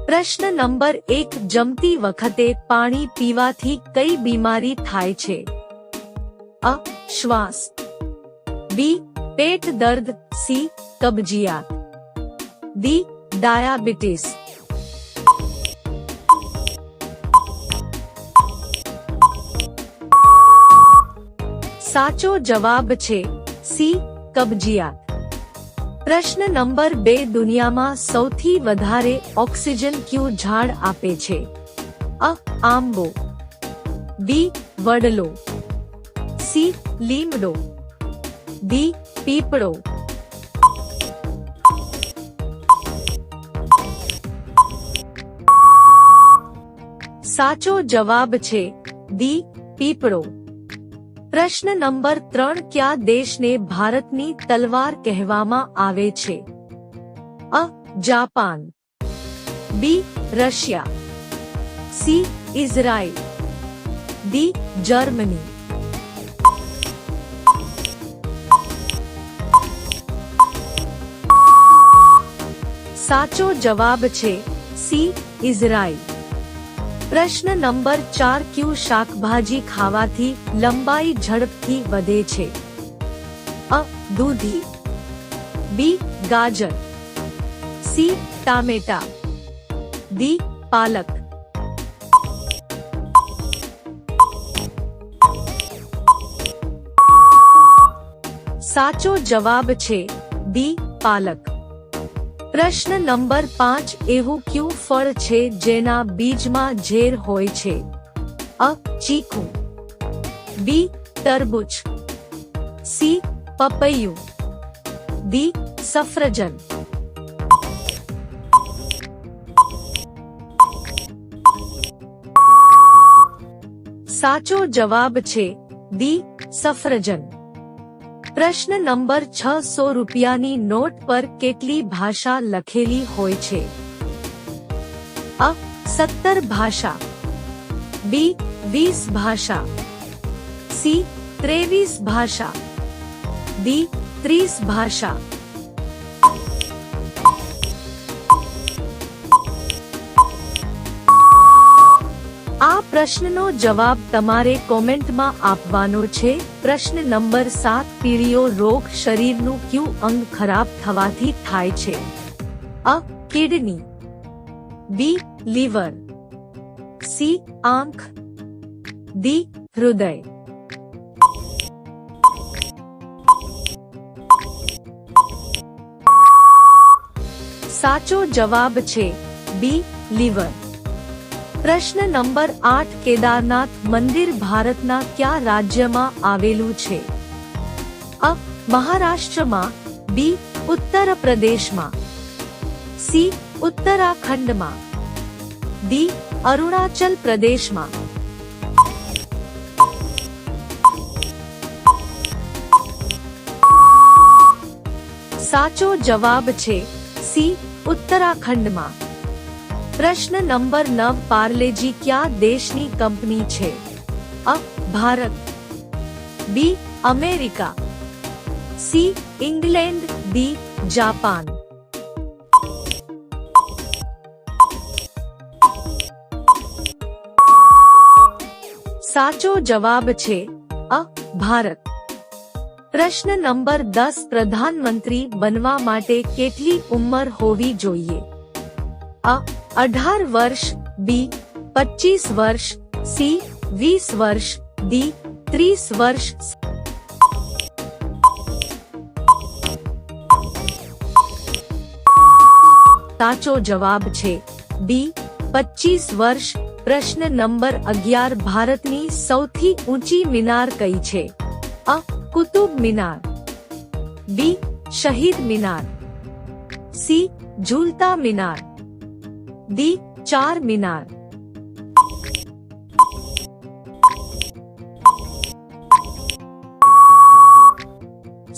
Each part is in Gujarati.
પ્રશ્ન નંબર 1 જમતી વખતે પાણી પીવાથી કઈ બીમારી થાય છે? અ. શ્વાસ, બી. પેટ દર્દ, સી. કબજિયાત, ડી. ડાયાબિટીસ. સાચો જવાબ છે સી. કબજિયાત. પ્રશ્ન નંબર 2 દુનિયામાં સૌથી વધારે ઓક્સિજન કયું ઝાડ આપે છે? અ. આંબો, બી. વડલો, સી. લીમડો, ડી. પીપળો. સાચો જવાબ છે ડી. પીપળો. પ્રશ્ન નંબર 3 કયા દેશને ભારતની તલવાર કહેવામાં આવે છે? અ. Japan, B. Russia, C. Israel, D. Germany. સાચો જવાબ છે સી. ઇઝરાયલ. પ્રશ્ન નંબર 4 કયું શાકભાજી ખાવાથી લંબાઈ ઝડપથી વધે છે? અ. દૂધી, બી. ગાજર, સી. ટામેટા, ડી. પાલક. સાચો જવાબ છે ડી. પાલક. પ્રશ્ન નંબર 5 એવું કયું ફળ છે જેના બીજમાં ઝેર હોય છે? અ. ચીકુ, બી. તરબૂચ, સી. પપૈયું, ડી. સફરજન. સાચો જવાબ છે ડી. સફરજન. પ્રશ્ન નંબર 6 100 રૂપિયાની નોટ પર કેટલી ભાષા લખેલી હોય છે? અ. 17 ભાષા, બી. 20 ભાષા, સી. 23 ભાષા, ડી. 30 ભાષા. આ પ્રશ્નનો જવાબ તમારે કોમેન્ટમાં આપવાનો છે. પ્રશ્ન નંબર 7 પીળિયો રોગ શરીરનું કયું અંગ ખરાબ થવાથી થાય છે? અ. Kidney, B. Liver, C. આંખ, ડી. હૃદય. સાચો જવાબ છે બી. લીવર. પ્રશ્ન નંબર 8 કેદારનાથ મંદિર ભારતના કયા રાજ્યમાં આવેલું છે? અ. મહારાષ્ટ્રમાં, બી. ઉત્તર પ્રદેશમાં, સી. ઉત્તરાખંડમાં, ડી. અરુણાચલ પ્રદેશમાં. સાચો જવાબ છે સી. ઉત્તરાખંડમાં. પ્રશ્ન નંબર 9 પાર્લેજી કયા દેશની કંપની છે? અ. Bharat, B. America, C. England, D. Japan. સાચો જવાબ છે અ. ભારત. પ્રશ્ન નંબર 10 પ્રધાનમંત્રી બનવા માટે કેટલી ઉંમર હોવી જોઈએ? અ. 18 વર્ષ, બી. 25 વર્ષ, સી. 20 વર્ષ, ડી. 30 વર્ષ. સાચો જવાબ છે બી. 25 વર્ષ. પ્રશ્ન નંબર 11 ભારતની સૌથી ઊંચી મિનાર કઈ છે? અ. કુતુબ મિનાર, બી. શહીદ મિનાર, સી. ઝૂલતા મિનાર, ડી. ચાર મિનાર.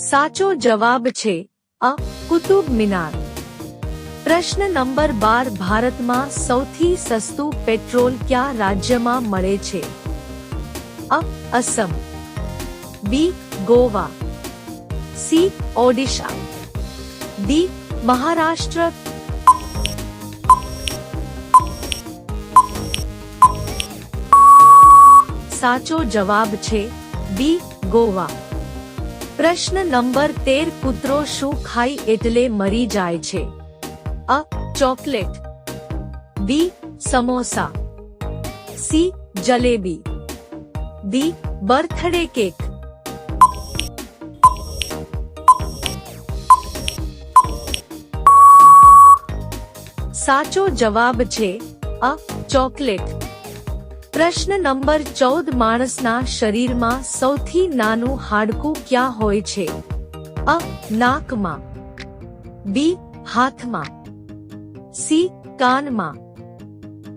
સાચો જવાબ છે અ. કુતુબ મિનાર. પ્રશ્ન નંબર 12 ભારતમાં સૌથી સસ્તું પેટ્રોલ કયા રાજ્યમાં મળે છે? અ. અસમ, બી. ગોવા, સી. ઓડિશા, ડી. મહારાષ્ટ્ર. સાચો જવાબ છે બી ગોવા. પ્રશ્ન નંબર 13 કૂતરો શું ખાય એટલે મરી જાય છે? અ chocolate, B samosa, C jalebi, D birthday cake. સાચો જવાબ છે અ ચોકલેટ. પ્રશ્ન નંબર 14 માણસના શરીરમાં સૌથી નાનું હાડકું ક્યાં હોય છે? અ નાકમાં, બી હાથમાં, સી કાનમાં,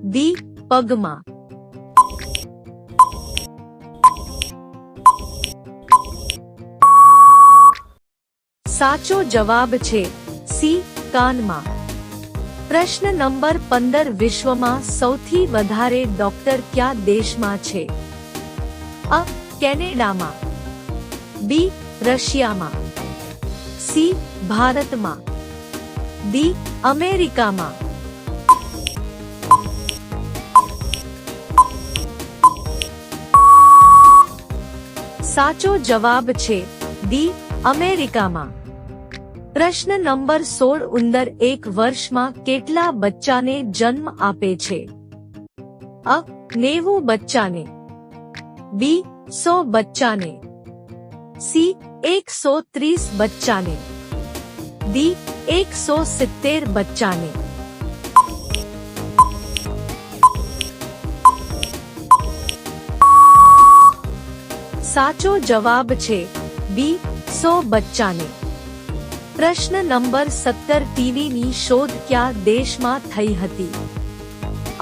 ડી પગમાં. સાચો જવાબ છે સી કાનમાં. પ્રશ્ન નંબર 15 વિશ્વમાં સૌથી વધારે ડોક્ટર કયા દેશમાં છે? અ કેનેડામાં, બી રશિયામાં, સી ભારતમાં, ડી અમેરિકામાં. સાચો જવાબ છે ડી અમેરિકામાં. પ્રશ્ન નંબર 16 ઉંદર એક વર્ષમાં કેટલા બચ્ચાને જન્મ આપે છે? અ 90 બચ્ચાને, બી 100 બચ્ચાને, સી 130 બચ્ચાને, ડી 170 બચ્ચાને. સાચો જવાબ છે બી 100 બચ્ચાને. પ્રશ્ન નંબર 17 ટીવીની શોધ કયા દેશમાં થઈ હતી?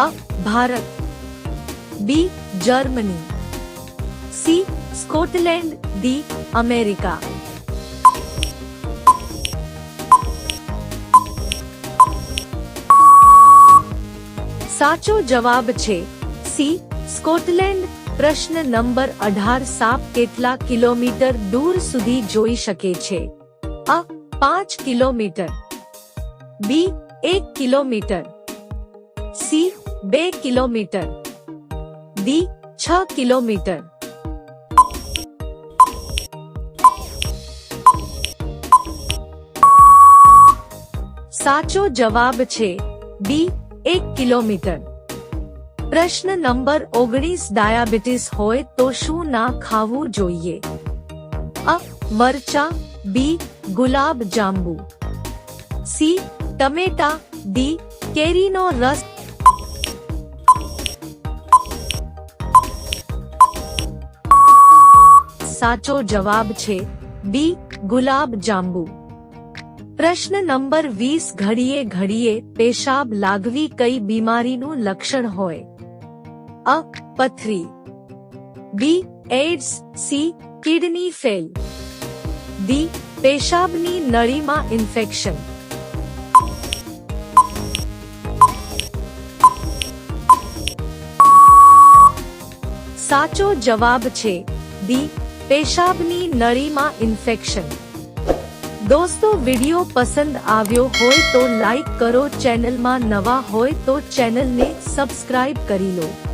અ Bharat, B Germany, C Scotland, D America. સાચો જવાબ છે સી સ્કોટલેન્ડ. પ્રશ્ન નંબર 18 સાપ કેટલા કિલોમીટર દૂર સુધી જોઈ શકે છે? અ 5 કિલોમીટર, બી 1 kilometre, C 2 kilometre, D 6 kilometre. સાચો જવાબ છે બી 1 કિલોમીટર. પ્રશ્ન નંબર 19 ડાયાબિટીસ હોય તો શું ના ખાવું જોઈએ? અ મરચા, બી ગુલાબ જાંબુ, સી ટમેટા, ડી કેરીનો રસ. સાચો જવાબ છે બી ગુલાબ જાંબુ. પ્રશ્ન નંબર 20 ઘડીએ ઘડીએ પેશાબ લાગવી કઈ બીમારીનું લક્ષણ હોય? અ પથરી, B AIDS, C kidney fail, D પેશાબની નળીમાં ઇન્ફેક્શન. સાચો જવાબ છે ડી પેશાબની નળીમાં ઇન્ફેક્શન. દોસ્તો વિડિયો પસંદ આવ્યો હોય તો લાઈક કરો, ચેનલમાં નવા હોય તો ચેનલને સબસ્ક્રાઇબ કરી લો.